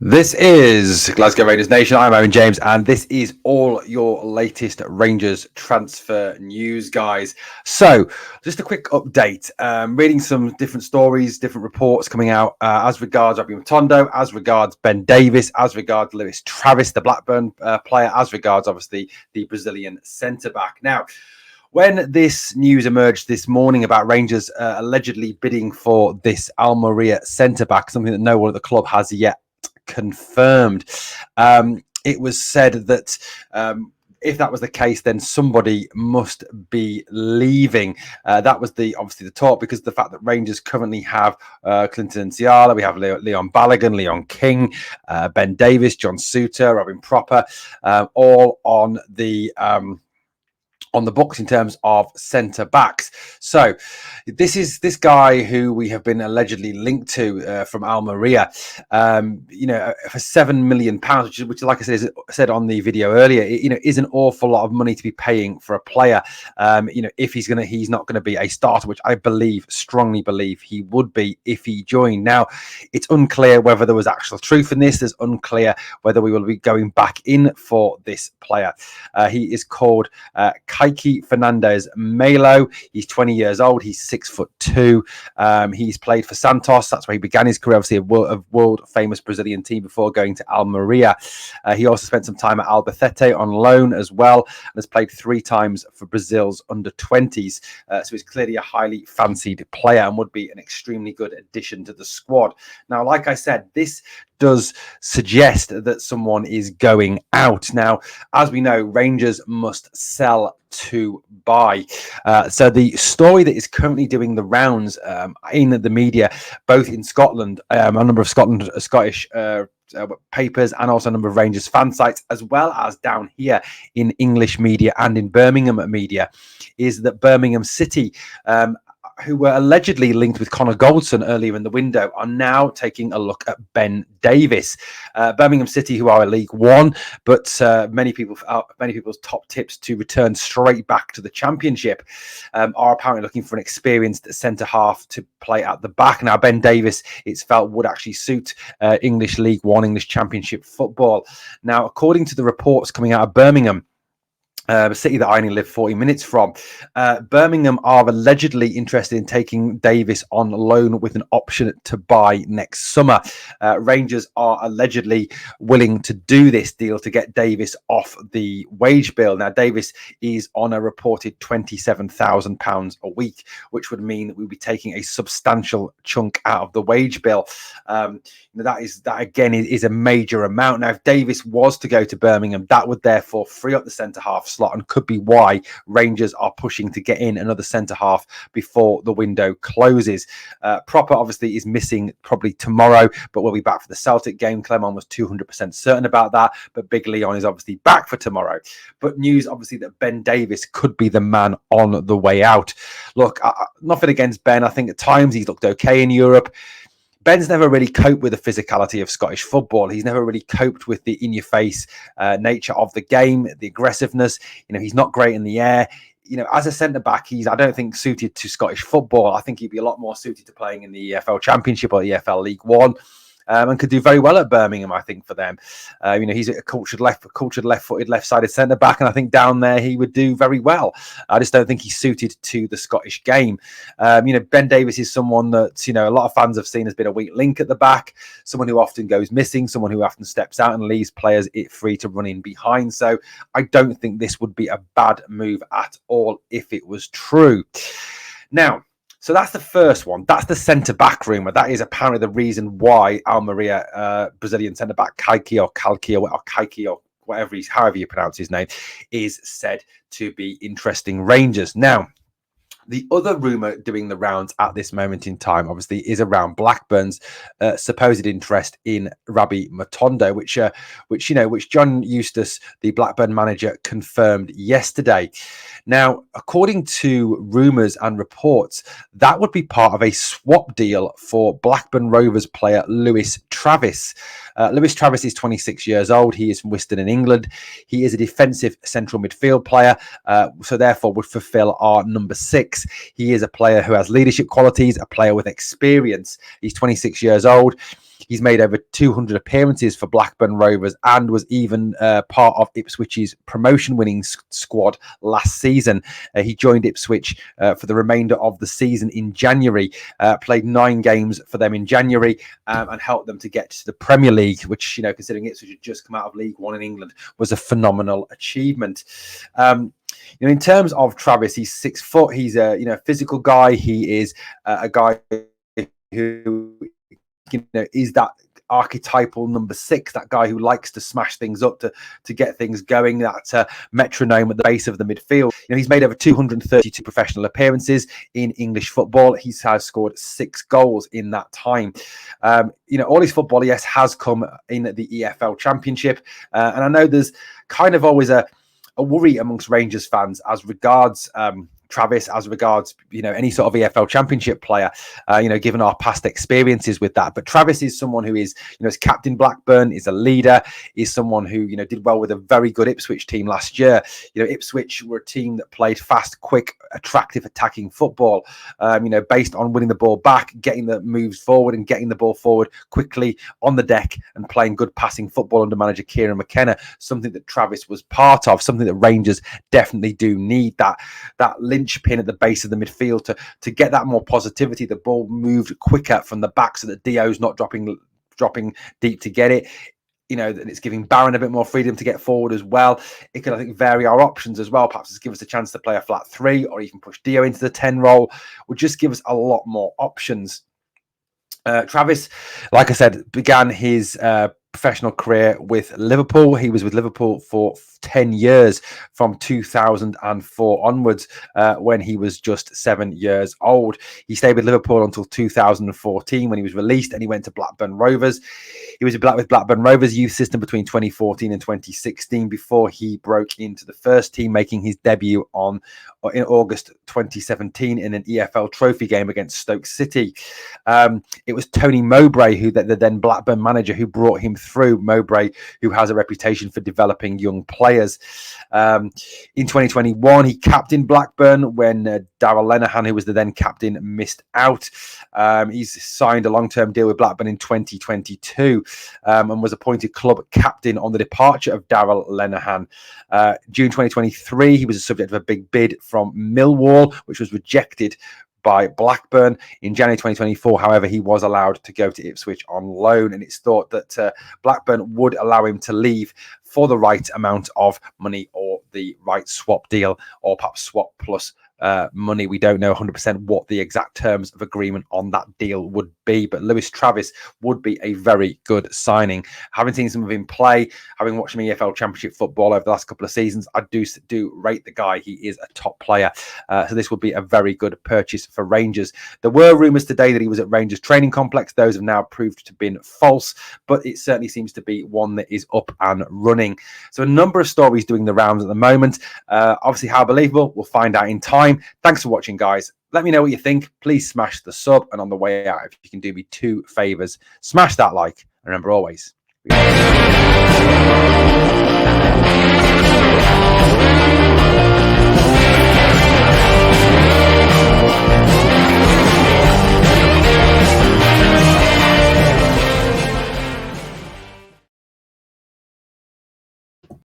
This is Glasgow Rangers Nation. I'm Owen James, and this is all your latest Rangers transfer news, guys. So, just a quick update. Reading some different stories, different reports coming out as regards Robbie Matondo, as regards Ben Davies, as regards Lewis Travis, the Blackburn player, as regards, obviously, the Brazilian centre-back. Now, when this news emerged this morning about Rangers allegedly bidding for this Almeria centre-back, something that no one at the club has yet confirmed, it was said that if that was the case, then somebody must be leaving. That was obviously the talk, because of the fact that Rangers currently have Clinton Ciala, we have Leon Balogun, Leon King, Ben Davies, John Suter, Robin Propper, all on the books in terms of centre backs. So this guy who we have been allegedly linked to from Almeria, for £7 million, which like I said on the video earlier, is an awful lot of money to be paying for a player. If he's not going to be a starter, which I strongly believe he would be if he joined. Now, it's unclear whether there was actual truth in this. It's unclear whether we will be going back in for this player. He is called Kike Fernandez Melo. He's 20 years old. He's 6'2". He's played for Santos. That's where he began his career, obviously a world famous Brazilian team, before going to Almeria. He also spent some time at Albacete on loan as well, and has played 3 times for Brazil's under-20s. So he's clearly a highly fancied player and would be an extremely good addition to the squad. Now, like I said, this does suggest that someone is going out. Now, as we know, Rangers must sell to buy. So the story that is currently doing the rounds in the media, both in Scotland, a number of Scottish papers, and also a number of Rangers fan sites, as well as down here in English media and in Birmingham media, is that Birmingham City, who were allegedly linked with Connor Goldson earlier in the window, are now taking a look at Ben Davies. Birmingham City, who are a League One, but many people's top tips to return straight back to the Championship, are apparently looking for an experienced centre half to play at the back. Now, Ben Davies, it's felt, would actually suit English League One, English Championship football. Now, according to the reports coming out of Birmingham, a city that I only live 40 minutes from, Birmingham are allegedly interested in taking Davies on loan with an option to buy next summer. Rangers are allegedly willing to do this deal to get Davies off the wage bill. Now, Davies is on a reported £27,000 a week, which would mean that we'll be taking a substantial chunk out of the wage bill. That again is a major amount. Now, if Davies was to go to Birmingham, that would therefore free up the centre half slot, and could be why Rangers are pushing to get in another centre half before the window closes. Propper obviously is missing probably tomorrow, but we'll be back for the Celtic game. Clement was 200% certain about that, but Big Leon is obviously back for tomorrow. But news obviously that Ben Davies could be the man on the way out. Look, nothing against Ben. I think at times he's looked okay in Europe. Ben's never really coped with the physicality of Scottish football. He's never really coped with the in-your-face nature of the game, the aggressiveness. He's not great in the air. As a centre-back, I don't think suited to Scottish football. I think he'd be a lot more suited to playing in the EFL Championship or the EFL League One. And could do very well at Birmingham, I think, for them. He's a cultured left-footed, left-sided centre-back, and I think down there he would do very well. I just don't think he's suited to the Scottish game. Ben Davies is someone that, a lot of fans have seen has been a weak link at the back, someone who often goes missing, someone who often steps out and leaves players free to run in behind. So I don't think this would be a bad move at all if it was true. Now, so that's the first one. That's the centre-back rumour. That is apparently the reason why Almeria, Brazilian centre-back Kike or however you pronounce his name, is said to be interesting Rangers. Now, the other rumour doing the rounds at this moment in time, obviously, is around Blackburn's supposed interest in Robbie Matondo, which John Eustace, the Blackburn manager, confirmed yesterday. Now, according to rumours and reports, that would be part of a swap deal for Blackburn Rovers player Lewis Travis. Lewis Travis is 26 years old. He is from Wiston in England. He is a defensive central midfield player, so therefore would fulfil our number 6. He is a player who has leadership qualities, a player with experience. He's 26 years old. He's made over 200 appearances for Blackburn Rovers and was even part of Ipswich's promotion-winning squad last season. He joined Ipswich for the remainder of the season in January, played 9 games for them in January, and helped them to get to the Premier League, which, considering Ipswich had just come out of League One in England, was a phenomenal achievement. In terms of Travis, he's 6 foot. He's a physical guy. He is a guy who is that archetypal number 6, that guy who likes to smash things up, to get things going, that metronome at the base of the midfield. He's made over 232 professional appearances in English football. He has scored 6 goals in that time. All his football, yes, has come in the EFL Championship, and I know there's kind of always a worry amongst Rangers fans as regards Travis, as regards any sort of EFL Championship player, given our past experiences with that. But Travis is someone who is is captain Blackburn, is a leader, is someone who did well with a very good Ipswich team last year. Ipswich were a team that played fast, quick, attractive, attacking football, based on winning the ball back, getting the moves forward, and getting the ball forward quickly on the deck, and playing good passing football under manager Kieran McKenna. Something that Travis was part of, something that Rangers definitely do need. That linchpin at the base of the midfield to get that more positivity. The ball moved quicker from the back, so that Dio's not dropping deep to get it. That it's giving Barron a bit more freedom to get forward as well. It could, I think, vary our options as well. Perhaps give us a chance to play a flat 3, or even push Dio into the 10 role. Would just give us a lot more options. Travis, like I said, began his professional career with Liverpool. He was with Liverpool for 10 years, from 2004 onwards, when he was just 7 years old. He stayed with Liverpool until 2014, when he was released, and he went to Blackburn Rovers. He was with Blackburn Rovers youth system between 2014 and 2016 before he broke into the first team, making his debut in August 2017 in an EFL trophy game against Stoke City. It was Tony Mowbray, who the then Blackburn manager, who brought him through. Mowbray, who has a reputation for developing young players. In 2021, he captained Blackburn when Daryl Lenihan, who was the then captain, missed out. He's signed a long-term deal with Blackburn in 2022, and was appointed club captain on the departure of Daryl Lenihan. June 2023, he was the subject of a big bid from Millwall, which was rejected by Blackburn. In January 2024, however, he was allowed to go to Ipswich on loan, and it's thought that Blackburn would allow him to leave for the right amount of money, or the right swap deal, or perhaps swap plus money. We don't know 100% what the exact terms of agreement on that deal would be, but Lewis Travis would be a very good signing. Having seen some of him play, having watched him EFL Championship football over the last couple of seasons, I do rate the guy. He is a top player, so this would be a very good purchase for Rangers. There were rumours today that he was at Rangers training complex. Those have now proved to have been false, but it certainly seems to be one that is up and running. So a number of stories doing the rounds at the moment. Obviously, how believable, we'll find out in time. Thanks for watching, guys. Let me know what you think. Please smash the sub, and on the way out, if you can do me 2 favors, smash that like, and remember always,